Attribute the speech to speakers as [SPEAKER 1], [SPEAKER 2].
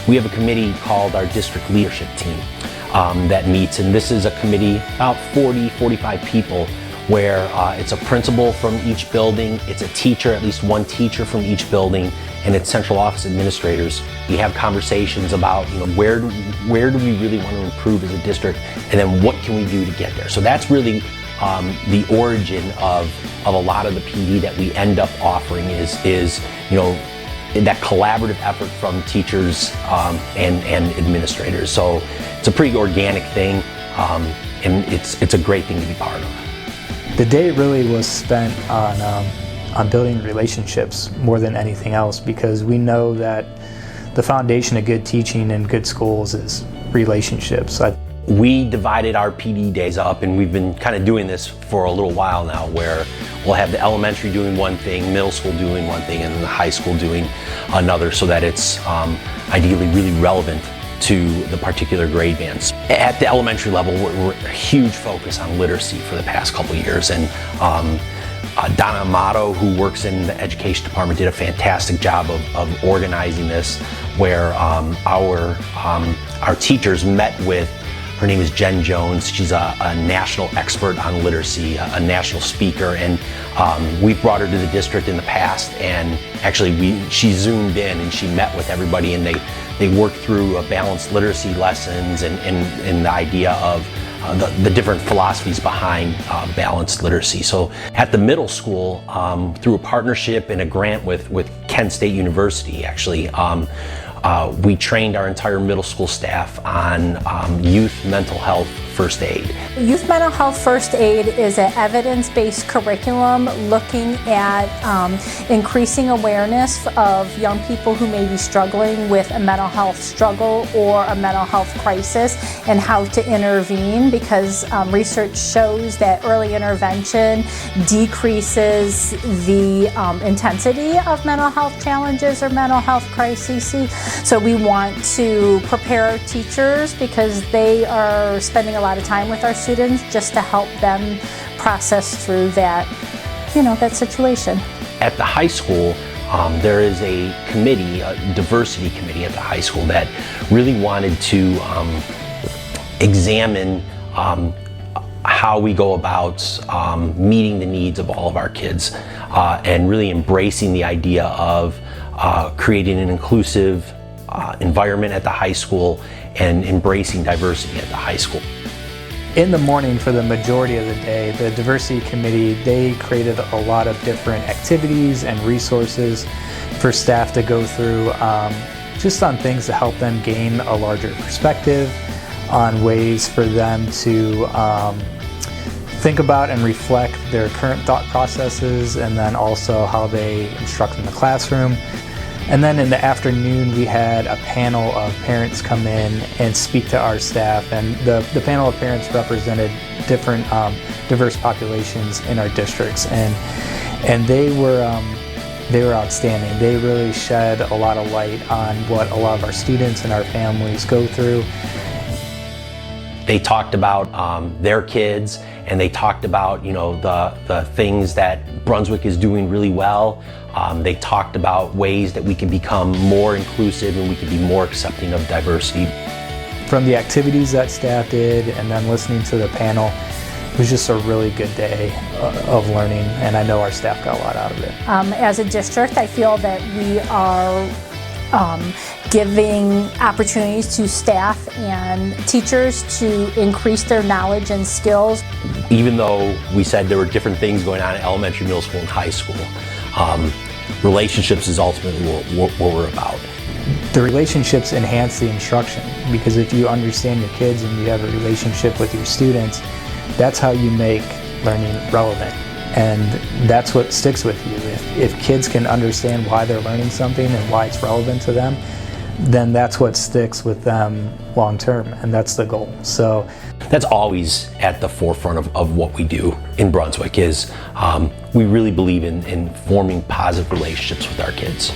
[SPEAKER 1] we have a committee called our district leadership team that meets, and this is a committee about 45 people where it's a principal from each building, it's a teacher, at least one teacher from each building, and it's central office administrators. We have conversations about, where do we really want to improve as a district, and then what can we do to get there. So that's really the origin of a lot of the PD that we end up offering is that collaborative effort from teachers and administrators. So it's a pretty organic thing, and it's a great thing to be part of.
[SPEAKER 2] The day really was spent on building relationships more than anything else, because we know that the foundation of good teaching and good schools is relationships.
[SPEAKER 1] We divided our PD days up, and we've been kind of doing this for a little while now, where we'll have the elementary doing one thing, middle school doing one thing, and then the high school doing another, so that it's ideally really relevant to the particular grade bands. At the elementary level, we're a huge focus on literacy for the past couple of years, and Donna Amato, who works in the education department, did a fantastic job of organizing this, where our teachers met with, her name is Jen Jones. She's a national expert on literacy, a national speaker, and we've brought her to the district in the past, and actually she zoomed in and she met with everybody, and they worked through balanced literacy lessons and the idea of the different philosophies behind balanced literacy. So at the middle school, through a partnership and a grant with Kent State University, actually, we trained our entire middle school staff on youth mental health first aid.
[SPEAKER 3] Youth mental health first aid is an evidence-based curriculum looking at increasing awareness of young people who may be struggling with a mental health struggle or a mental health crisis, and how to intervene, because research shows that early intervention decreases the intensity of mental health challenges or mental health crises. So we want to prepare our teachers, because they are spending a lot of time with our students, just to help them process through that, that situation.
[SPEAKER 1] At the high school, there is a committee, a diversity committee at the high school, that really wanted to examine how we go about meeting the needs of all of our kids, and really embracing the idea of creating an inclusive environment at the high school and embracing diversity at the high school.
[SPEAKER 2] In the morning, for the majority of the day, the diversity committee, they created a lot of different activities and resources for staff to go through, just on things to help them gain a larger perspective, on ways for them to think about and reflect their current thought processes, and then also how they instruct in the classroom. And then in the afternoon, we had a panel of parents come in and speak to our staff, and the panel of parents represented different diverse populations in our districts, and they were outstanding. They really shed a lot of light on what a lot of our students and our families go through.
[SPEAKER 1] They talked about their kids, and they talked about the things that Brunswick is doing really well. They talked about ways that we can become more inclusive and we can be more accepting of diversity.
[SPEAKER 2] From the activities that staff did, and then listening to the panel, it was just a really good day of learning, and I know our staff got a lot out of it.
[SPEAKER 3] As a district, I feel that we are giving opportunities to staff and teachers to increase their knowledge and skills.
[SPEAKER 1] Even though we said there were different things going on at elementary, middle school, and high school, relationships is ultimately what we're about.
[SPEAKER 2] The relationships enhance the instruction, because if you understand your kids and you have a relationship with your students, that's how you make learning relevant. And that's what sticks with you. If kids can understand why they're learning something and why it's relevant to them, then that's what sticks with them long term, and that's the goal. So
[SPEAKER 1] that's always at the forefront of what we do in Brunswick, is we really believe in forming positive relationships with our kids.